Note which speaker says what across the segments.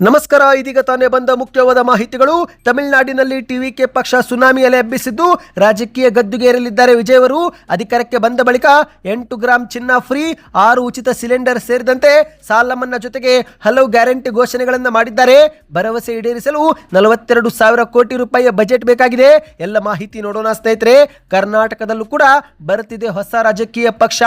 Speaker 1: ನಮಸ್ಕಾರ. ಇದೀಗ ತಾನೇ ಬಂದ ಮುಖ್ಯವಾದ ಮಾಹಿತಿಗಳು. ತಮಿಳುನಾಡಿನಲ್ಲಿ ಟಿವಿಕೆ ಪಕ್ಷ ಸುನಾಮಿ ಅಲೆ ಎಬ್ಬಿಸಿದ್ದು ರಾಜಕೀಯ ಗದ್ದುಗೇರಲಿದ್ದಾರೆ ವಿಜಯ್ ಅವರು. ಅಧಿಕಾರಕ್ಕೆ ಬಂದ ಬಳಿಕ 8 ಗ್ರಾಂ ಚಿನ್ನ ಫ್ರೀ, 6 ಉಚಿತ ಸಿಲಿಂಡರ್ ಸೇರಿದಂತೆ ಸಾಲ ಮನ್ನಾ ಜೊತೆಗೆ ಹಲವು ಗ್ಯಾರಂಟಿ ಘೋಷಣೆಗಳನ್ನು ಮಾಡಿದ್ದಾರೆ. ಭರವಸೆ ಈಡೇರಿಸಲು 42,000 ಕೋಟಿ ರೂಪಾಯಿಯ ಬಜೆಟ್ ಬೇಕಾಗಿದೆ. ಎಲ್ಲ ಮಾಹಿತಿ ನೋಡೋಣ ಸ್ನೇಹಿತರೆ. ಕರ್ನಾಟಕದಲ್ಲೂ ಕೂಡ ಬರುತ್ತಿದೆ ಹೊಸ ರಾಜಕೀಯ ಪಕ್ಷ.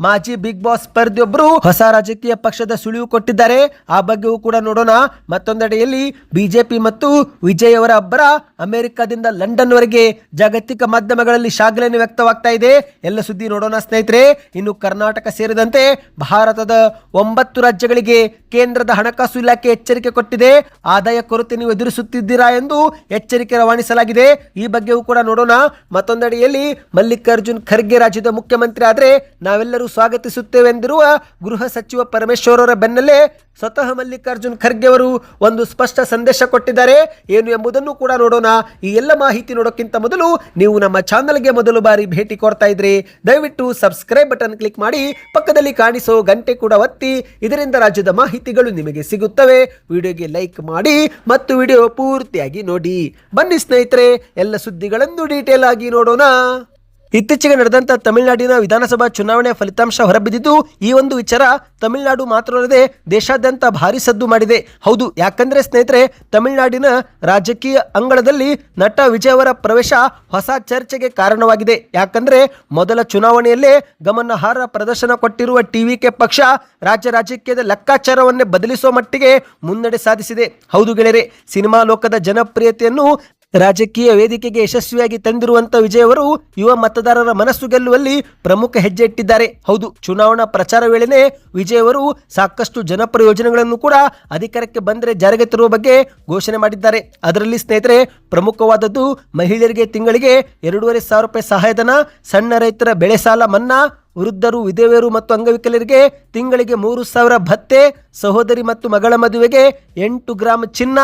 Speaker 1: ಮಾಜಿ ಬಿಗ್ ಬಾಸ್ ಸ್ಪರ್ಧಿಯೊಬ್ಬರು ಹೊಸ ರಾಜಕೀಯ ಪಕ್ಷದ ಸುಳಿವು ಕೊಟ್ಟಿದ್ದಾರೆ. ಆ ಬಗ್ಗೆಯೂ ಕೂಡ ನೋಡೋಣ. ಮತ್ತೊಂದೆಡೆಯಲ್ಲಿ ಬಿಜೆಪಿ ಮತ್ತು ವಿಜಯ್ ಅವರ ಅಬ್ಬರ ಅಮೆರಿಕದಿಂದ ಲಂಡನ್ ವರೆಗೆ ಜಾಗತಿಕ ಮಾಧ್ಯಮಗಳಲ್ಲಿ ಶ್ಲಾಘನೆ ವ್ಯಕ್ತವಾಗ್ತಾ ಇದೆ. ಎಲ್ಲ ಸುದ್ದಿ ನೋಡೋಣ ಸ್ನೇಹಿತರೆ. ಇನ್ನು ಕರ್ನಾಟಕ ಸೇರಿದಂತೆ ಭಾರತದ 9 ರಾಜ್ಯಗಳಿಗೆ ಕೇಂದ್ರದ ಹಣಕಾಸು ಇಲಾಖೆ ಎಚ್ಚರಿಕೆ ಕೊಟ್ಟಿದೆ. ಆದಾಯ ಕೊರತೆ ನೀವು ಎದುರಿಸುತ್ತಿದ್ದೀರಾ ಎಂದು ಎಚ್ಚರಿಕೆ ರವಾನಿಸಲಾಗಿದೆ. ಈ ಬಗ್ಗೆಯೂ ಕೂಡ ನೋಡೋಣ. ಮತ್ತೊಂದೆಡೆಯಲ್ಲಿ ಮಲ್ಲಿಕಾರ್ಜುನ್ ಖರ್ಗೆ ರಾಜ್ಯದ ಮುಖ್ಯಮಂತ್ರಿ ಆದರೆ ನಾವೆಲ್ಲರೂ ಸ್ವಾಗತಿಸುತ್ತೇವೆ ಎಂದಿರುವ ಗೃಹ ಸಚಿವ ಪರಮೇಶ್ವರ್ ಅವರ ಬೆನ್ನಲ್ಲೇ ಸ್ವತಃ ಮಲ್ಲಿಕಾರ್ಜುನ್ ಖರ್ಗೆ ಅವರು ಒಂದು ಸ್ಪಷ್ಟ ಸಂದೇಶ ಕೊಟ್ಟಿದ್ದಾರೆ. ಏನು ಎಂಬುದನ್ನು ಕೂಡ ನೋಡೋಣ. ಈ ಎಲ್ಲ ಮಾಹಿತಿ ನೋಡೋಕ್ಕಿಂತ ಮೊದಲು ನೀವು ನಮ್ಮ ಚಾನಲ್ಗೆ ಮೊದಲು ಬಾರಿ ಭೇಟಿ ಕೊಡ್ತಾ ಇದ್ರಿ ದಯವಿಟ್ಟು ಸಬ್ಸ್ಕ್ರೈಬ್ ಬಟನ್ ಕ್ಲಿಕ್ ಮಾಡಿ, ಪಕ್ಕದಲ್ಲಿ ಕಾಣಿಸೋ ಗಂಟೆ ಕೂಡ ಒತ್ತಿ. ಇದರಿಂದ ರಾಜ್ಯದ ಮಾಹಿತಿಗಳು ನಿಮಗೆ ಸಿಗುತ್ತವೆ. ವಿಡಿಯೋಗೆ ಲೈಕ್ ಮಾಡಿ ಮತ್ತು ವಿಡಿಯೋ ಪೂರ್ತಿಯಾಗಿ ನೋಡಿ. ಬನ್ನಿ ಸ್ನೇಹಿತರೆ, ಎಲ್ಲ ಸುದ್ದಿಗಳನ್ನು ಡೀಟೇಲ್ ಆಗಿ ನೋಡೋಣ. ಇತ್ತೀಚೆಗೆ ನಡೆದಂತ ತಮಿಳುನಾಡಿನ ವಿಧಾನಸಭಾ ಚುನಾವಣೆ ಫಲಿತಾಂಶ ಹೊರಬಿದ್ದಿದ್ದು ಈ ಒಂದು ವಿಚಾರ ತಮಿಳುನಾಡು ಮಾತ್ರವಲ್ಲದೆ ದೇಶಾದ್ಯಂತ ಭಾರಿ ಸದ್ದು ಮಾಡಿದೆ. ಹೌದು, ಯಾಕಂದ್ರೆ ಸ್ನೇಹಿತರೆ, ತಮಿಳುನಾಡಿನ ರಾಜಕೀಯ ಅಂಗಳದಲ್ಲಿ ನಟ ವಿಜಯ್ ಅವರ ಪ್ರವೇಶ ಹೊಸ ಚರ್ಚೆಗೆ ಕಾರಣವಾಗಿದೆ. ಯಾಕಂದ್ರೆ ಮೊದಲ ಚುನಾವಣೆಯಲ್ಲೇ ಗಮನಾರ್ಹ ಪ್ರದರ್ಶನ ಕೊಟ್ಟಿರುವ ಟಿವಿಕೆ ಪಕ್ಷ ರಾಜ್ಯ ರಾಜಕೀಯದ ಲೆಕ್ಕಾಚಾರವನ್ನೇ ಬದಲಿಸುವ ಮಟ್ಟಿಗೆ ಮುನ್ನಡೆ ಸಾಧಿಸಿದೆ. ಹೌದು ಗೆಳೆಯರೆ, ಸಿನಿಮಾ ಲೋಕದ ಜನಪ್ರಿಯತೆಯನ್ನು ರಾಜಕೀಯ ವೇದಿಕೆಗೆ ಯಶಸ್ವಿಯಾಗಿ ತಂದಿರುವಂತ ವಿಜಯ್ ಅವರು ಯುವ ಮತದಾರರ ಮನಸ್ಸು ಗೆಲ್ಲುವಲ್ಲಿ ಪ್ರಮುಖ ಹೆಜ್ಜೆ ಇಟ್ಟಿದ್ದಾರೆ. ಹೌದು, ಚುನಾವಣಾ ಪ್ರಚಾರ ವೇಳೆನೆ ವಿಜಯ್ ಅವರು ಸಾಕಷ್ಟು ಜನಪರ ಯೋಜನೆಗಳನ್ನು ಕೂಡ ಅಧಿಕಾರಕ್ಕೆ ಬಂದರೆ ಜಾರಿಗೆ ತರುವ ಬಗ್ಗೆ ಘೋಷಣೆ ಮಾಡಿದ್ದಾರೆ. ಅದರಲ್ಲಿ ಸ್ನೇಹಿತರೆ, ಪ್ರಮುಖವಾದದ್ದು ಮಹಿಳೆಯರಿಗೆ ತಿಂಗಳಿಗೆ 2,500 ರೂಪಾಯಿ ಸಹಾಯಧನ, ಸಣ್ಣ ರೈತರ ಬೆಳೆ ಸಾಲ ಮನ್ನಾ, ವೃದ್ಧರು, ವಿಧವೆಯರು ಮತ್ತು ಅಂಗವಿಕಲರಿಗೆ ತಿಂಗಳಿಗೆ 3,000 ಭತ್ಯೆ, ಸಹೋದರಿ ಮತ್ತು ಮಗಳ ಮದುವೆಗೆ 8 ಗ್ರಾಂ ಚಿನ್ನ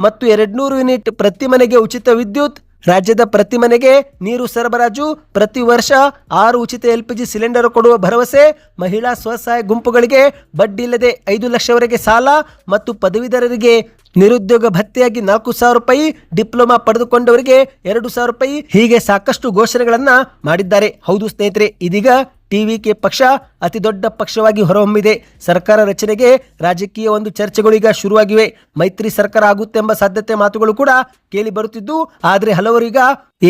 Speaker 1: ಮತ್ತು 200 ಯೂನಿಟ್ ಪ್ರತಿ ಮನೆಗೆ ಉಚಿತ ವಿದ್ಯುತ್, ರಾಜ್ಯದ ಪ್ರತಿ ಮನೆಗೆ ನೀರು ಸರಬರಾಜು, ಪ್ರತಿ ವರ್ಷ 6 ಉಚಿತ LPG ಸಿಲಿಂಡರ್ ಕೊಡುವ ಭರವಸೆ, ಮಹಿಳಾ ಸ್ವಸಹಾಯ ಗುಂಪುಗಳಿಗೆ ಬಡ್ಡಿ ಇಲ್ಲದೆ 5 ಲಕ್ಷವರೆಗೆ ಸಾಲ ಮತ್ತು ಪದವೀಧರರಿಗೆ ನಿರುದ್ಯೋಗ ಭತ್ಯೆಯಾಗಿ 4,000 ರೂಪಾಯಿ, ಡಿಪ್ಲೊಮಾ ಪಡೆದುಕೊಂಡವರಿಗೆ 2,000 ರೂಪಾಯಿ, ಹೀಗೆ ಸಾಕಷ್ಟು ಘೋಷಣೆಗಳನ್ನ ಮಾಡಿದ್ದಾರೆ. ಹೌದು ಸ್ನೇಹಿತರೆ, ಇದೀಗ ಟಿವಿಕೆ ಪಕ್ಷ ಅತಿ ದೊಡ್ಡ ಪಕ್ಷವಾಗಿ ಹೊರಹೊಮ್ಮಿದೆ. ಸರ್ಕಾರ ರಚನೆಗೆ ರಾಜಕೀಯ ಒಂದು ಚರ್ಚೆಗಳು ಈಗ ಶುರುವಾಗಿವೆ. ಮೈತ್ರಿ ಸರ್ಕಾರ ಆಗುತ್ತೆ ಎಂಬ ಸಾಧ್ಯತೆ ಮಾತುಗಳು ಕೂಡ ಕೇಳಿ ಬರುತ್ತಿದ್ದು, ಆದರೆ ಹಲವರೀಗ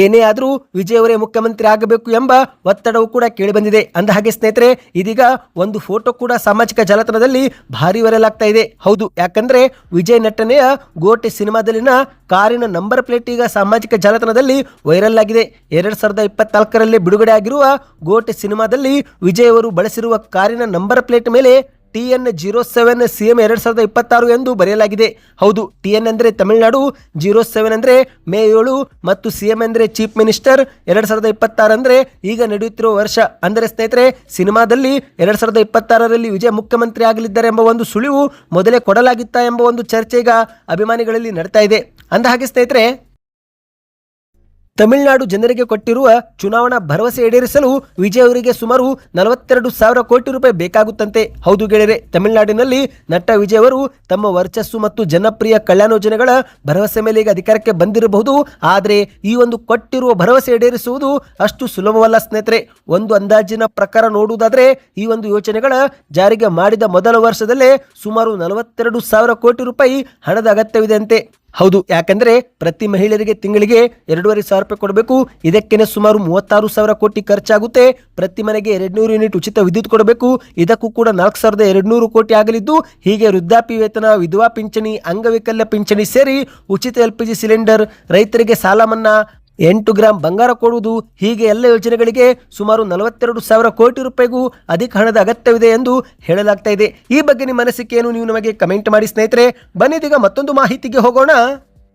Speaker 1: ಏನೇ ಆದರೂ ವಿಜಯ್ ಅವರೇ ಮುಖ್ಯಮಂತ್ರಿ ಆಗಬೇಕು ಎಂಬ ಒತ್ತಡವು ಕೂಡ ಕೇಳಿ ಬಂದಿದೆ. ಅಂದ ಹಾಗೆ ಸ್ನೇಹಿತರೆ, ಇದೀಗ ಒಂದು ಫೋಟೋ ಕೂಡ ಸಾಮಾಜಿಕ ಜಾಲತಾಣದಲ್ಲಿ ಭಾರಿ ವೈರಲ್ ಆಗ್ತಾ ಇದೆ. ಹೌದು, ಯಾಕಂದ್ರೆ ವಿಜಯ್ ನಟನೆಯ ಗೋಟೆ ಸಿನಿಮಾದಲ್ಲಿನ ಕಾರಿನ ನಂಬರ್ ಪ್ಲೇಟ್ ಈಗ ಸಾಮಾಜಿಕ ಜಾಲತಾಣದಲ್ಲಿ ವೈರಲ್ ಆಗಿದೆ. 2024ರಲ್ಲಿ ಬಿಡುಗಡೆ ಆಗಿರುವ ಗೋಟೆ ಸಿನಿಮಾದಲ್ಲಿ ವಿಜಯ್ ಅವರು ಬಳಸಿರುವ ಕಾರಿನ ನಂಬರ್ ಪ್ಲೇಟ್ ಮೇಲೆ TN07 CM 2026 ಎಂದು ಬರೆಯಲಾಗಿದೆ. ಹೌದು, TN ಅಂದರೆ ತಮಿಳುನಾಡು, 07 ಅಂದರೆ ಮೇ 7 ಮತ್ತು CM ಅಂದರೆ ಚೀಫ್ ಮಿನಿಸ್ಟರ್, 2026 ಅಂದರೆ ಈಗ ನಡೆಯುತ್ತಿರುವ ವರ್ಷ. ಅಂದರೆ ಸ್ನೇಹಿತರೆ, ಸಿನಿಮಾದಲ್ಲಿ 2026ರಲ್ಲಿ ವಿಜಯ್ ಮುಖ್ಯಮಂತ್ರಿ ಆಗಲಿದ್ದಾರೆ ಎಂಬ ಒಂದು ಸುಳಿವು ಮೊದಲೇ ಕೊಡಲಾಗಿತ್ತಾ ಎಂಬ ಒಂದು ಚರ್ಚೆ ಈಗ ಅಭಿಮಾನಿಗಳಲ್ಲಿ ನಡೀತಾ ಇದೆ. ಅಂದ ಹಾಗೆ ಸ್ನೇಹಿತರೆ, ತಮಿಳುನಾಡು ಜನರಿಗೆ ಕೊಟ್ಟಿರುವ ಚುನಾವಣಾ ಭರವಸೆ ಈಡೇರಿಸಲು ವಿಜಯ್ ಅವರಿಗೆ ಸುಮಾರು 42,000 ಕೋಟಿ ರೂಪಾಯಿ ಬೇಕಾಗುತ್ತಂತೆ. ಹೌದು ಗೆಳೆಯರೆ, ತಮಿಳುನಾಡಿನಲ್ಲಿ ನಟ ವಿಜಯ್ ಅವರು ತಮ್ಮ ವರ್ಚಸ್ಸು ಮತ್ತು ಜನಪ್ರಿಯ ಕಲ್ಯಾಣ ಯೋಜನೆಗಳ ಭರವಸೆ ಮೇಲೆ ಈಗ ಅಧಿಕಾರಕ್ಕೆ ಬಂದಿರಬಹುದು. ಆದರೆ ಈ ಒಂದು ಕೊಟ್ಟಿರುವ ಭರವಸೆ ಈಡೇರಿಸುವುದು ಅಷ್ಟು ಸುಲಭವಲ್ಲ ಸ್ನೇಹಿತರೆ. ಒಂದು ಅಂದಾಜಿನ ಪ್ರಕಾರ ನೋಡುವುದಾದರೆ ಈ ಒಂದು ಯೋಜನೆಗಳ ಜಾರಿಗೆ ಮಾಡಿದ ಮೊದಲ ವರ್ಷದಲ್ಲೇ ಸುಮಾರು 42,000 ಕೋಟಿ ರೂಪಾಯಿ ಹಣದ ಅಗತ್ಯವಿದೆ ಅಂತೆ. ಹೌದು, ಯಾಕಂದ್ರೆ ಪ್ರತಿ ಮಹಿಳೆಯರಿಗೆ ತಿಂಗಳಿಗೆ 2,500 ರೂಪಾಯಿ ಕೊಡಬೇಕು. ಇದಕ್ಕೇನೆ ಸುಮಾರು 36,000 ಕೋಟಿ ಖರ್ಚಾಗುತ್ತೆ. ಪ್ರತಿ ಮನೆಗೆ 200 ಯೂನಿಟ್ ಉಚಿತ ವಿದ್ಯುತ್ ಕೊಡಬೇಕು. ಇದಕ್ಕೂ ಕೂಡ 4,200 ಕೋಟಿ ಆಗಲಿದ್ದು, ಹೀಗೆ ವೃದ್ಧಾಪ್ಯ ವೇತನ, ವಿಧವಾ ಪಿಂಚಣಿ, ಅಂಗವಿಕಲ್ಯ ಪಿಂಚಣಿ ಸೇರಿ ಉಚಿತ LPG ಸಿಲಿಂಡರ್, ರೈತರಿಗೆ ಸಾಲ ಮನ್ನಾ, 8 ಗ್ರಾಂ ಬಂಗಾರ ಕೊಡುವುದು, ಹೀಗೆ ಎಲ್ಲ ಯೋಜನೆಗಳಿಗೆ ಸುಮಾರು 42,000 ಕೋಟಿ ರೂಪಾಯಿಗೂ ಅಧಿಕ ಹಣದ ಅಗತ್ಯವಿದೆ ಎಂದು ಹೇಳಲಾಗ್ತಾ ಇದೆ. ಈ ಬಗ್ಗೆ ನಿಮ್ಮ ಅನಿಸಿಕೆಯನ್ನು ನೀವು ನಮಗೆ ಕಮೆಂಟ್ ಮಾಡಿ ಸ್ನೇಹಿತರೆ. ಬನ್ನಿದೀಗ ಮತ್ತೊಂದು ಮಾಹಿತಿಗೆ ಹೋಗೋಣ.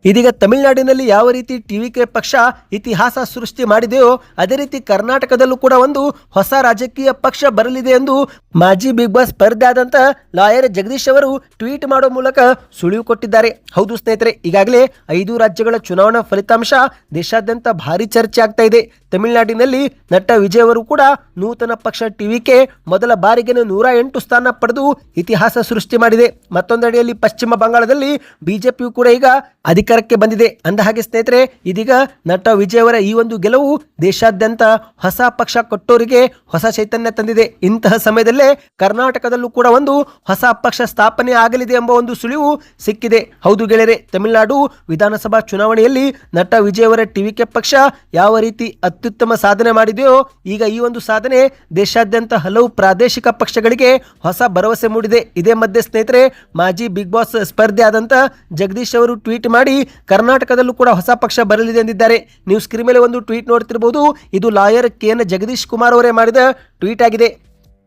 Speaker 1: ಇದೀಗ ತಮಿಳುನಾಡಿನಲ್ಲಿ ಯಾವ ರೀತಿ ಟಿವಿಕೆ ಪಕ್ಷ ಇತಿಹಾಸ ಸೃಷ್ಟಿ ಮಾಡಿದೆಯೋ ಅದೇ ರೀತಿ ಕರ್ನಾಟಕದಲ್ಲೂ ಕೂಡ ಒಂದು ಹೊಸ ರಾಜಕೀಯ ಪಕ್ಷ ಬರಲಿದೆ ಎಂದು ಮಾಜಿ ಬಿಗ್ ಬಾಸ್ ಸ್ಪರ್ಧೆ ಆದಂತ ಲಾಯರ್ ಜಗದೀಶ್ ಅವರು ಟ್ವೀಟ್ ಮಾಡೋ ಮೂಲಕ ಸುಳಿವು ಕೊಟ್ಟಿದ್ದಾರೆ. ಹೌದು ಸ್ನೇಹಿತರೆ, ಈಗಾಗಲೇ 5 ರಾಜ್ಯಗಳ ಚುನಾವಣಾ ಫಲಿತಾಂಶ ದೇಶಾದ್ಯಂತ ಭಾರಿ ಚರ್ಚೆ ಆಗ್ತಾ ಇದೆ. ತಮಿಳುನಾಡಿನಲ್ಲಿ ನಟ ವಿಜಯ್ ಅವರು ಕೂಡ ನೂತನ ಪಕ್ಷ ಟಿವಿಕೆ ಮೊದಲ ಬಾರಿಗೆ 108 ಸ್ಥಾನ ಪಡೆದು ಇತಿಹಾಸ ಸೃಷ್ಟಿ ಮಾಡಿದೆ. ಮತ್ತೊಂದೆಡೆಯಲ್ಲಿ ಪಶ್ಚಿಮ ಬಂಗಾಳದಲ್ಲಿ ಬಿಜೆಪಿಯು ಕೂಡ ಈಗ ಅಧಿಕಾರಕ್ಕೆ ಬಂದಿದೆ. ಅಂದ ಹಾಗೆ ಸ್ನೇಹಿತರೆ, ಇದೀಗ ನಟ ವಿಜಯ್ ಅವರ ಈ ಒಂದು ಗೆಲುವು ದೇಶಾದ್ಯಂತ ಹೊಸ ಪಕ್ಷ ಕೊಟ್ಟೋರಿಗೆ ಹೊಸ ಚೈತನ್ಯ ತಂದಿದೆ. ಇಂತಹ ಸಮಯದಲ್ಲೇ ಕರ್ನಾಟಕದಲ್ಲೂ ಕೂಡ ಒಂದು ಹೊಸ ಪಕ್ಷ ಸ್ಥಾಪನೆ ಆಗಲಿದೆ ಎಂಬ ಒಂದು ಸುಳಿವು ಸಿಕ್ಕಿದೆ. ಹೌದು ಗೆಳೆಯರೆ, ತಮಿಳುನಾಡು ವಿಧಾನಸಭಾ ಚುನಾವಣೆಯಲ್ಲಿ ನಟ ವಿಜಯ್ ಅವರ ಟಿವಿಕೆ ಪಕ್ಷ ಯಾವ ರೀತಿ ಅತ್ಯುತ್ತಮ ಸಾಧನೆ ಮಾಡಿದೆಯೋ ಈಗ ಈ ಒಂದು ಸಾಧನೆ ದೇಶಾದ್ಯಂತ ಹಲವು ಪ್ರಾದೇಶಿಕ ಪಕ್ಷಗಳಿಗೆ ಹೊಸ ಭರವಸೆ ಮೂಡಿದೆ. ಇದೇ ಮಧ್ಯೆ ಸ್ನೇಹಿತರೆ, ಮಾಜಿ ಬಿಗ್ ಬಾಸ್ ಸ್ಪರ್ಧೆ ಆದಂತ ಜಗದೀಶ್ ಅವರು ಟ್ವೀಟ್ ಮಾಡಿ ಕರ್ನಾಟಕದಲ್ಲೂ ಕೂಡ ಹೊಸ ಪಕ್ಷ ಬರಲಿದೆ ಎಂದಿದ್ದಾರೆ. ನೀವು ಸ್ಕ್ರೀನ್ ಮೇಲೆ ಒಂದು ಟ್ವೀಟ್ ನೋಡ್ತಿರಬಹುದು. ಇದು ಲಾಯರ್ ಕೆಎನ್ ಜಗದೀಶ್ ಕುಮಾರ್ ಅವರೇ ಮಾಡಿದ ಟ್ವೀಟ್ ಆಗಿದೆ.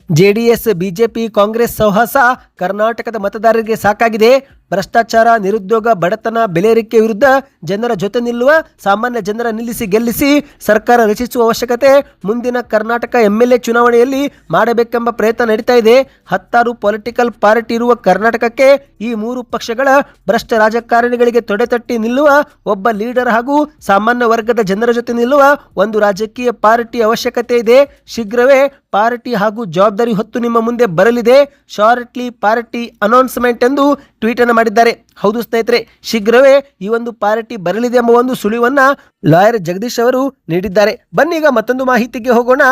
Speaker 1: ಜೆಡಿಎಸ್ ಬಿಜೆಪಿ ಕಾಂಗ್ರೆಸ್ ಸಹವಾಸ ಕರ್ನಾಟಕದ ಮತದಾರರಿಗೆ ಸಾಕಾಗಿದೆ. ಭ್ರಷ್ಟಾಚಾರ, ನಿರುದ್ಯೋಗ, ಬಡತನ, ಬೆಲೆ ಏರಿಕೆ ವಿರುದ್ಧ ಜನರ ಜೊತೆ ನಿಲ್ಲುವ, ಸಾಮಾನ್ಯ ಜನರ ನಿಲ್ಲಿಸಿ ಗೆಲ್ಲಿಸಿ ಸರ್ಕಾರ ರಚಿಸುವ ಅವಶ್ಯಕತೆ ಮುಂದಿನ ಕರ್ನಾಟಕ MLA ಚುನಾವಣೆಯಲ್ಲಿ ಮಾಡಬೇಕೆಂಬ ಪ್ರಯತ್ನ ನಡೀತಾ ಇದೆ. 10 ಪೊಲಿಟಿಕಲ್ ಪಾರ್ಟಿ ಇರುವ ಕರ್ನಾಟಕಕ್ಕೆ ಈ 3 ಪಕ್ಷಗಳ ಭ್ರಷ್ಟ ರಾಜಕಾರಣಿಗಳಿಗೆ ತೊಡೆತಟ್ಟಿ ನಿಲ್ಲುವ ಒಬ್ಬ ಲೀಡರ್ ಹಾಗೂ ಸಾಮಾನ್ಯ ವರ್ಗದ ಜನರ ಜೊತೆ ನಿಲ್ಲುವ ಒಂದು ರಾಜಕೀಯ ಪಾರ್ಟಿ ಅವಶ್ಯಕತೆ ಇದೆ. ಶೀಘ್ರವೇ ಪಾರ್ಟಿ ಹಾಗೂ ಜವಾಬ್ದಾರಿ ಹೊತ್ತು ನಿಮ್ಮ ಮುಂದೆ ಬರಲಿದೆ. ಶಾರ್ಟ್ಲಿ ಪಾರ್ಟಿ ಅನೌನ್ಸ್ಮೆಂಟ್ ಎಂದು ಟ್ವೀಟ್ ಅನ್ನು ಮಾಡಿದ್ದಾರೆ. ಹೌದು ಸ್ನೇಹಿತರೆ, ಶೀಘ್ರವೇ ಈ ಒಂದು ಪಾರ್ಟಿ ಬರಲಿದೆ ಎಂಬ ಒಂದು ಸುಳಿವನ್ನ ಲಾಯರ್ ಜಗದೀಶ್ ಅವರು ನೀಡಿದ್ದಾರೆ. ಬನ್ನೀಗ ಮತ್ತೊಂದು ಮಾಹಿತಿಗೆ ಹೋಗೋಣ.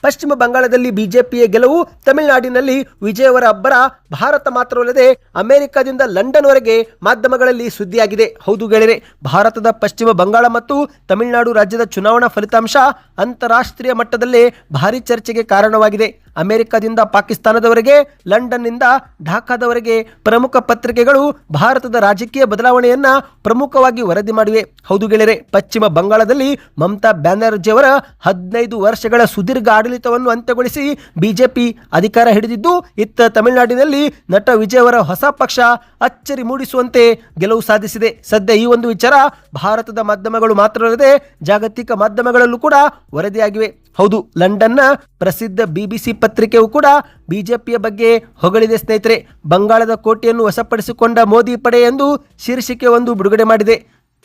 Speaker 1: ಪಶ್ಚಿಮ ಬಂಗಾಳದಲ್ಲಿ ಬಿಜೆಪಿಯ ಗೆಲುವು, ತಮಿಳುನಾಡಿನಲ್ಲಿ ವಿಜಯ್ ಅವರ ಅಬ್ಬರ ಭಾರತ ಮಾತ್ರವಲ್ಲದೆ ಅಮೆರಿಕದಿಂದ ಲಂಡನ್ವರೆಗೆ ಮಾಧ್ಯಮಗಳಲ್ಲಿ ಸುದ್ದಿಯಾಗಿದೆ. ಹೌದು ಗೆಳೆಯರೆ, ಭಾರತದ ಪಶ್ಚಿಮ ಬಂಗಾಳ ಮತ್ತು ತಮಿಳುನಾಡು ರಾಜ್ಯದ ಚುನಾವಣಾ ಫಲಿತಾಂಶ ಅಂತಾರಾಷ್ಟ್ರೀಯ ಮಟ್ಟದಲ್ಲೇ ಭಾರಿ ಚರ್ಚೆಗೆ ಕಾರಣವಾಗಿದೆ. ಅಮೆರಿಕದಿಂದ ಪಾಕಿಸ್ತಾನದವರೆಗೆ, ಲಂಡನ್ನಿಂದ ಢಾಕಾದವರೆಗೆ ಪ್ರಮುಖ ಪತ್ರಿಕೆಗಳು ಭಾರತದ ರಾಜಕೀಯ ಬದಲಾವಣೆಯನ್ನ ಪ್ರಮುಖವಾಗಿ ವರದಿ ಮಾಡಿವೆ. ಹೌದು ಗೆಳೆಯರೆ, ಪಶ್ಚಿಮ ಬಂಗಾಳದಲ್ಲಿ ಮಮತಾ ಬ್ಯಾನರ್ಜಿ ಅವರ 15 ವರ್ಷಗಳ ಸುದೀರ್ಘ ಆಡಳಿತವನ್ನು ಅಂತ್ಯಗೊಳಿಸಿ ಬಿಜೆಪಿ ಅಧಿಕಾರ ಹಿಡಿದಿದ್ದು, ಇತ್ತ ತಮಿಳುನಾಡಿನಲ್ಲಿ ನಟ ವಿಜಯ್ ಅವರ ಹೊಸ ಪಕ್ಷ ಅಚ್ಚರಿ ಮೂಡಿಸುವಂತೆ ಗೆಲುವು ಸಾಧಿಸಿದೆ. ಸದ್ಯ ಈ ಒಂದು ವಿಚಾರ ಭಾರತದ ಮಾಧ್ಯಮಗಳು ಮಾತ್ರವಲ್ಲದೆ ಜಾಗತಿಕ ಮಾಧ್ಯಮಗಳಲ್ಲೂ ಕೂಡ ವರದಿಯಾಗಿವೆ. ಹೌದು, ಲಂಡನ್ನ ಪ್ರಸಿದ್ಧ BBC ಪತ್ರಿಕೆಯು ಕೂಡ ಬಿಜೆಪಿಯ ಬಗ್ಗೆ ಹೊಗಳಿದೆ ಸ್ನೇಹಿತರೆ. ಬಂಗಾಳದ ಕೋಟೆಯನ್ನು ವಶಪಡಿಸಿಕೊಂಡ ಮೋದಿ ಪಡೆ ಎಂದು ಶೀರ್ಷಿಕೆ ಒಂದು ಬಿಡುಗಡೆ ಮಾಡಿದೆ.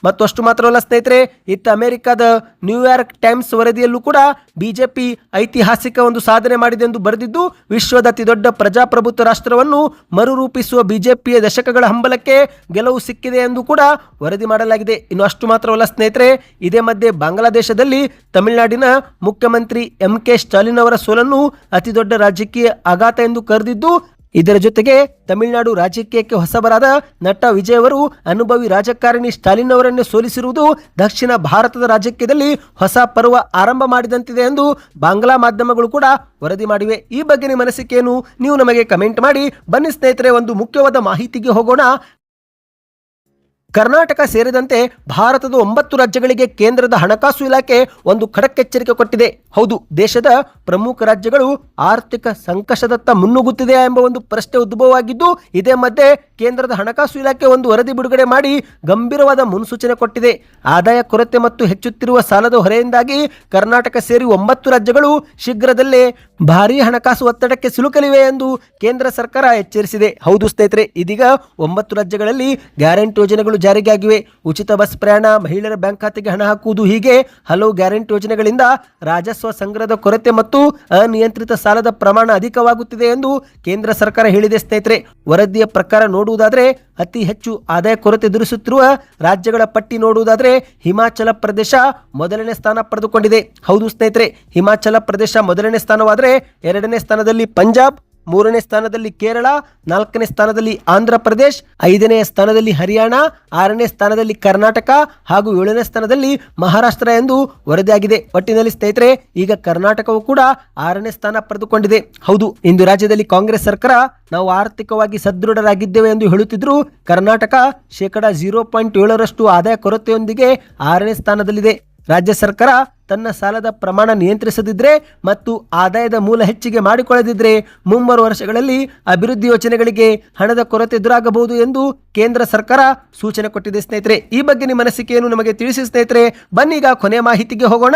Speaker 1: ಮತ್ತು ಅಷ್ಟು ಮಾತ್ರವಲ್ಲ ಸ್ನೇಹಿತರೆ, ಇತ್ತ ಅಮೆರಿಕದ ನ್ಯೂಯಾರ್ಕ್ ಟೈಮ್ಸ್ ವರದಿಯಲ್ಲೂ ಕೂಡ ಬಿಜೆಪಿ ಐತಿಹಾಸಿಕ ಒಂದು ಸಾಧನೆ ಮಾಡಿದೆ ಎಂದು ಬರೆದಿದ್ದು, ವಿಶ್ವದ ಅತಿ ದೊಡ್ಡ ಪ್ರಜಾಪ್ರಭುತ್ವ ರಾಷ್ಟ್ರವನ್ನು ಮರುರೂಪಿಸುವ ಬಿಜೆಪಿಯ ದಶಕಗಳ ಹಂಬಲಕ್ಕೆ ಗೆಲುವು ಸಿಕ್ಕಿದೆ ಎಂದು ಕೂಡ ವರದಿ ಮಾಡಲಾಗಿದೆ. ಇನ್ನು ಅಷ್ಟು ಮಾತ್ರವಲ್ಲ ಸ್ನೇಹಿತರೆ, ಇದೇ ಮಧ್ಯೆ ಬಾಂಗ್ಲಾದೇಶದಲ್ಲಿ ತಮಿಳುನಾಡಿನ ಮುಖ್ಯಮಂತ್ರಿ MK ಸ್ಟಾಲಿನ್ ಅವರ ಸೋಲನ್ನು ಅತಿ ದೊಡ್ಡ ರಾಜಕೀಯ ಆಘಾತ ಎಂದು ಕರೆದಿದ್ದು, ಇದರ ಜೊತೆಗೆ ತಮಿಳುನಾಡು ರಾಜಕೀಯಕ್ಕೆ ಹೊಸಬರಾದ ನಟ ವಿಜಯ್ ಅವರು ಅನುಭವಿ ರಾಜಕಾರಣಿ ಸ್ಟಾಲಿನ್ ಅವರನ್ನು ಸೋಲಿಸಿರುವುದು ದಕ್ಷಿಣ ಭಾರತದ ರಾಜಕೀಯದಲ್ಲಿ ಹೊಸ ಪರ್ವ ಆರಂಭ ಮಾಡಿದಂತಿದೆ ಎಂದು ಬಾಂಗ್ಲಾ ಮಾಧ್ಯಮಗಳು ಕೂಡ ವರದಿ ಮಾಡಿವೆ. ಈ ಬಗ್ಗೆ ನಿಮ್ಮ ಅನಿಸಿಕೆಯನ್ನು ನೀವು ನಮಗೆ ಕಮೆಂಟ್ ಮಾಡಿ. ಬನ್ನಿ ಸ್ನೇಹಿತರೆ, ಒಂದು ಮುಖ್ಯವಾದ ಮಾಹಿತಿಗೆ ಹೋಗೋಣ. ಕರ್ನಾಟಕ ಸೇರಿದಂತೆ ಭಾರತದ 9 ರಾಜ್ಯಗಳಿಗೆ ಕೇಂದ್ರದ ಹಣಕಾಸು ಇಲಾಖೆ ಒಂದು ಖಡಕ್ ಎಚ್ಚರಿಕೆ ಕೊಟ್ಟಿದೆ. ಹೌದು, ದೇಶದ ಪ್ರಮುಖ ರಾಜ್ಯಗಳು ಆರ್ಥಿಕ ಸಂಕಷ್ಟದತ್ತ ಮುನ್ನುಗ್ಗುತ್ತಿದೆ ಎಂಬ ಒಂದು ಪ್ರಶ್ನೆ ಉದ್ಭವವಾಗಿದ್ದು, ಇದೇ ಮಧ್ಯೆ ಕೇಂದ್ರದ ಹಣಕಾಸು ಇಲಾಖೆ ಒಂದು ವರದಿ ಬಿಡುಗಡೆ ಮಾಡಿ ಗಂಭೀರವಾದ ಮುನ್ಸೂಚನೆ ಕೊಟ್ಟಿದೆ. ಆದಾಯ ಕೊರತೆ ಮತ್ತು ಹೆಚ್ಚುತ್ತಿರುವ ಸಾಲದ ಹೊರೆಯಿಂದಾಗಿ ಕರ್ನಾಟಕ ಸೇರಿ 9 ರಾಜ್ಯಗಳು ಶೀಘ್ರದಲ್ಲೇ ಭಾರೀ ಹಣಕಾಸು ಒತ್ತಡಕ್ಕೆ ಸಿಲುಕಲಿವೆ ಎಂದು ಕೇಂದ್ರ ಸರ್ಕಾರ ಎಚ್ಚರಿಸಿದೆ. ಹೌದು ಸ್ನೇಹಿತರೆ, ಇದೀಗ 9 ರಾಜ್ಯಗಳಲ್ಲಿ ಗ್ಯಾರಂಟಿ ಯೋಜನೆಗಳು ಜಾರಿಗೆ ಆಗಿವೆ. ಉಚಿತ ಬಸ್ ಪ್ರಯಾಣ, ಮಹಿಳೆಯರ ಬ್ಯಾಂಕ್ ಖಾತೆಗೆ ಹಣ ಹಾಕುವುದು, ಹೀಗೆ ಹಲವು ಗ್ಯಾರಂಟಿ ಯೋಜನೆಗಳಿಂದ ರಾಜಸ್ವ ಸಂಗ್ರಹದ ಕೊರತೆ ಮತ್ತು ಅನಿಯಂತ್ರಿತ ಸಾಲದ ಪ್ರಮಾಣ ಅಧಿಕವಾಗುತ್ತಿದೆ ಎಂದು ಕೇಂದ್ರ ಸರ್ಕಾರ ಹೇಳಿದೆ. ಸ್ನೇಹಿತರೆ, ವರದಿಯ ಪ್ರಕಾರ ನೋಡುವುದಾದರೆ ಅತಿ ಹೆಚ್ಚು ಆದಾಯ ಕೊರತೆ ಎದುರಿಸುತ್ತಿರುವ ರಾಜ್ಯಗಳ ಪಟ್ಟಿ ನೋಡುವುದಾದರೆ ಹಿಮಾಚಲ ಪ್ರದೇಶ ಮೊದಲನೇ ಸ್ಥಾನ ಪಡೆದುಕೊಂಡಿದೆ. ಹೌದು ಸ್ನೇಹಿತರೆ, ಹಿಮಾಚಲ ಪ್ರದೇಶ ಮೊದಲನೇ ಸ್ಥಾನವಾದರೆ 2ನೇ ಸ್ಥಾನದಲ್ಲಿ ಪಂಜಾಬ್, 3ನೇ ಸ್ಥಾನದಲ್ಲಿ ಕೇರಳ, 4ನೇ ಸ್ಥಾನದಲ್ಲಿ ಆಂಧ್ರ ಪ್ರದೇಶ್, 5ನೇ ಸ್ಥಾನದಲ್ಲಿ ಹರಿಯಾಣ, 6ನೇ ಸ್ಥಾನದಲ್ಲಿ ಕರ್ನಾಟಕ ಹಾಗೂ 7ನೇ ಸ್ಥಾನದಲ್ಲಿ ಮಹಾರಾಷ್ಟ್ರ ಎಂದು ವರದಿಯಾಗಿದೆ. ಒಟ್ಟಿನಲ್ಲಿ ಸ್ನೇಹಿತರೆ, ಈಗ ಕರ್ನಾಟಕವು ಕೂಡ 6ನೇ ಸ್ಥಾನ ಪಡೆದುಕೊಂಡಿದೆ. ಹೌದು, ಇಂದು ರಾಜ್ಯದಲ್ಲಿ ಕಾಂಗ್ರೆಸ್ ಸರ್ಕಾರ ನಾವು ಆರ್ಥಿಕವಾಗಿ ಸದೃಢರಾಗಿದ್ದೇವೆ ಎಂದು ಹೇಳುತ್ತಿದ್ದರೂ ಕರ್ನಾಟಕ ಶೇಕಡ 0.7ರಷ್ಟು ಆದಾಯ ಕೊರತೆಯೊಂದಿಗೆ 6ನೇ ಸ್ಥಾನದಲ್ಲಿದೆ. ರಾಜ್ಯ ಸರ್ಕಾರ ತನ್ನ ಸಾಲದ ಪ್ರಮಾಣ ನಿಯಂತ್ರಿಸದಿದ್ದರೆ ಮತ್ತು ಆದಾಯದ ಮೂಲ ಹೆಚ್ಚಿಗೆ ಮಾಡಿಕೊಳ್ಳದಿದ್ದರೆ ಮುಂಬರುವ ವರ್ಷಗಳಲ್ಲಿ ಅಭಿವೃದ್ಧಿ ಯೋಜನೆಗಳಿಗೆ ಹಣದ ಕೊರತೆ ಎದುರಾಗಬಹುದು ಎಂದು ಕೇಂದ್ರ ಸರ್ಕಾರ ಸೂಚನೆ ಕೊಟ್ಟಿದೆ ಸ್ನೇಹಿತರೆ. ಈ ಬಗ್ಗೆ ನಿಮ್ಮ ಅನಿಸಿಕೆಯನ್ನು ನಮಗೆ ತಿಳಿಸಿ ಸ್ನೇಹಿತರೆ. ಬನ್ನಿ ಈಗ ಕೊನೆಯ ಮಾಹಿತಿಗೆ ಹೋಗೋಣ.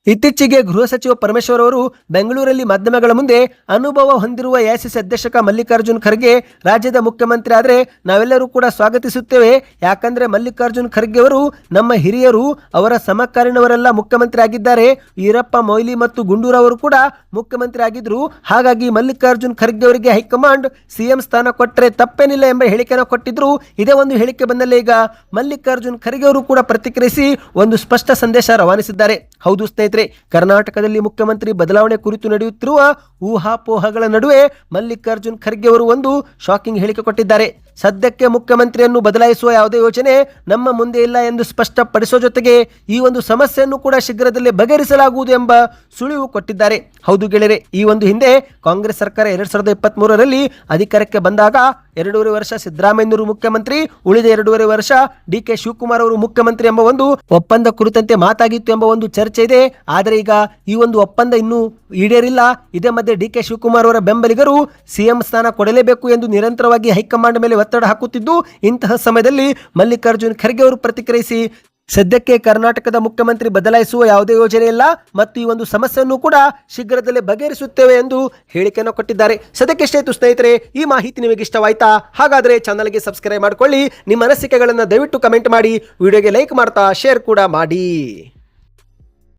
Speaker 1: ಇತ್ತೀಚೆಗೆ ಗೃಹ ಸಚಿವ ಪರಮೇಶ್ವರ್ ಅವರು ಬೆಂಗಳೂರಲ್ಲಿ ಮಾಧ್ಯಮಗಳ ಮುಂದೆ ಅನುಭವ ಹೊಂದಿರುವ ಎಐಸಿಸಿ ಅಧ್ಯಕ್ಷ ಮಲ್ಲಿಕಾರ್ಜುನ್ ಖರ್ಗೆ ರಾಜ್ಯದ ಮುಖ್ಯಮಂತ್ರಿ ಆದರೆ ನಾವೆಲ್ಲರೂ ಕೂಡ ಸ್ವಾಗತಿಸುತ್ತೇವೆ. ಯಾಕಂದ್ರೆ ಮಲ್ಲಿಕಾರ್ಜುನ್ ಖರ್ಗೆ ಅವರು ನಮ್ಮ ಹಿರಿಯರು, ಅವರ ಸಮಕಾಲೀನವರೆಲ್ಲ ಮುಖ್ಯಮಂತ್ರಿ ಆಗಿದ್ದಾರೆ. ಈರಪ್ಪ ಮೊಯ್ಲಿ ಮತ್ತು ಗುಂಡೂರಾವ್ ಕೂಡ ಮುಖ್ಯಮಂತ್ರಿ ಆಗಿದ್ರು. ಹಾಗಾಗಿ ಮಲ್ಲಿಕಾರ್ಜುನ್ ಖರ್ಗೆ ಅವರಿಗೆ ಹೈಕಮಾಂಡ್ ಸಿಎಂ ಸ್ಥಾನ ಕೊಟ್ಟರೆ ತಪ್ಪೇನಿಲ್ಲ ಎಂಬ ಹೇಳಿಕೆಯನ್ನು ಕೊಟ್ಟಿದ್ರು. ಇದೇ ಒಂದು ಹೇಳಿಕೆ ಬಂದಲ್ಲೇ ಈಗ ಮಲ್ಲಿಕಾರ್ಜುನ್ ಖರ್ಗೆ ಅವರು ಕೂಡ ಪ್ರತಿಕ್ರಿಯಿಸಿ ಒಂದು ಸ್ಪಷ್ಟ ಸಂದೇಶ ರವಾನಿಸಿದ್ದಾರೆ. ಹೌದು ಸ್ನೇಹಿತರೆ, ಕರ್ನಾಟಕದಲ್ಲಿ ಮುಖ್ಯಮಂತ್ರಿ ಬದಲಾವಣೆ ಕುರಿತು ನಡೆಯುತ್ತಿರುವ ಊಹಾಪೋಹಗಳ ನಡುವೆ ಮಲ್ಲಿಕಾರ್ಜುನ್ ಖರ್ಗೆ ಅವರು ಒಂದು ಶಾಕಿಂಗ್ ಹೇಳಿಕೆ ಕೊಟ್ಟಿದ್ದಾರೆ. ಸದ್ಯಕ್ಕೆ ಮುಖ್ಯಮಂತ್ರಿಯನ್ನು ಬದಲಾಯಿಸುವ ಯಾವುದೇ ಯೋಜನೆ ನಮ್ಮ ಮುಂದೆ ಇಲ್ಲ ಎಂದು ಸ್ಪಷ್ಟಪಡಿಸುವ ಜೊತೆಗೆ ಈ ಒಂದು ಸಮಸ್ಯೆಯನ್ನು ಕೂಡ ಶೀಘ್ರದಲ್ಲೇ ಬಗೆಹರಿಸಲಾಗುವುದು ಎಂಬ ಸುಳಿವು ಕೊಟ್ಟಿದ್ದಾರೆ. ಹೌದು ಗೆಳೆಯರೆ, ಈ ಒಂದು ಹಿಂದೆ ಕಾಂಗ್ರೆಸ್ ಸರ್ಕಾರ 2023ರಲ್ಲಿ ಅಧಿಕಾರಕ್ಕೆ ಬಂದಾಗ 2.5 ವರ್ಷ ಸಿದ್ದರಾಮಯ್ಯನವರು ಮುಖ್ಯಮಂತ್ರಿ, ಉಳಿದ 2.5 ವರ್ಷ ಡಿ.ಕೆ. ಶಿವಕುಮಾರ್ ಅವರು ಮುಖ್ಯಮಂತ್ರಿ ಎಂಬ ಒಂದು ಒಪ್ಪಂದ ಕುರಿತಂತೆ ಮಾತಾಗಿತ್ತು ಎಂಬ ಒಂದು ಚರ್ಚೆ ಇದೆ. ಆದರೆ ಈಗ ಈ ಒಂದು ಒಪ್ಪಂದ ಇನ್ನೂ ಈಡೇರಿಲ್ಲ. ಇದೇ ಮಧ್ಯೆ ಡಿ.ಕೆ. ಶಿವಕುಮಾರ್ ಅವರ ಬೆಂಬಲಿಗರು ಸಿಎಂ ಸ್ಥಾನ ಕೊಡಲೇಬೇಕು ಎಂದು ನಿರಂತರವಾಗಿ ಹೈಕಮಾಂಡ್ ಮೇಲೆ ಒತ್ತಡ ಹಾಕುತ್ತಿದ್ದು, ಇಂತಹ ಸಮಯದಲ್ಲಿ ಮಲ್ಲಿಕಾರ್ಜುನ್ ಖರ್ಗೆ ಅವರು ಪ್ರತಿಕ್ರಿಯಿಸಿ ಸದ್ಯಕ್ಕೆ ಕರ್ನಾಟಕದ ಮುಖ್ಯಮಂತ್ರಿ ಬದಲಾಯಿಸುವ ಯಾವುದೇ ಯೋಜನೆ ಇಲ್ಲ ಮತ್ತು ಈ ಒಂದು ಸಮಸ್ಯೆಯನ್ನು ಕೂಡ ಶೀಘ್ರದಲ್ಲೇ ಬಗೆಹರಿಸುತ್ತೇವೆ ಎಂದು ಹೇಳಿಕೆಯನ್ನು ಕೊಟ್ಟಿದ್ದಾರೆ. ಸದ್ಯಕ್ಕೆ ಎಷ್ಟಾಯಿತು ಸ್ನೇಹಿತರೆ, ಈ ಮಾಹಿತಿ ನಿಮಗೆ ಇಷ್ಟವಾಯ್ತಾ? ಹಾಗಾದರೆ ಚಾನಲ್ಗೆ ಸಬ್ಸ್ಕ್ರೈಬ್ ಮಾಡಿಕೊಳ್ಳಿ. ನಿಮ್ಮ ಅನಿಸಿಕೆಗಳನ್ನು ದಯವಿಟ್ಟು ಕಮೆಂಟ್ ಮಾಡಿ, ವಿಡಿಯೋಗೆ ಲೈಕ್ ಮಾಡ್ತಾ ಶೇರ್ ಕೂಡ ಮಾಡಿ.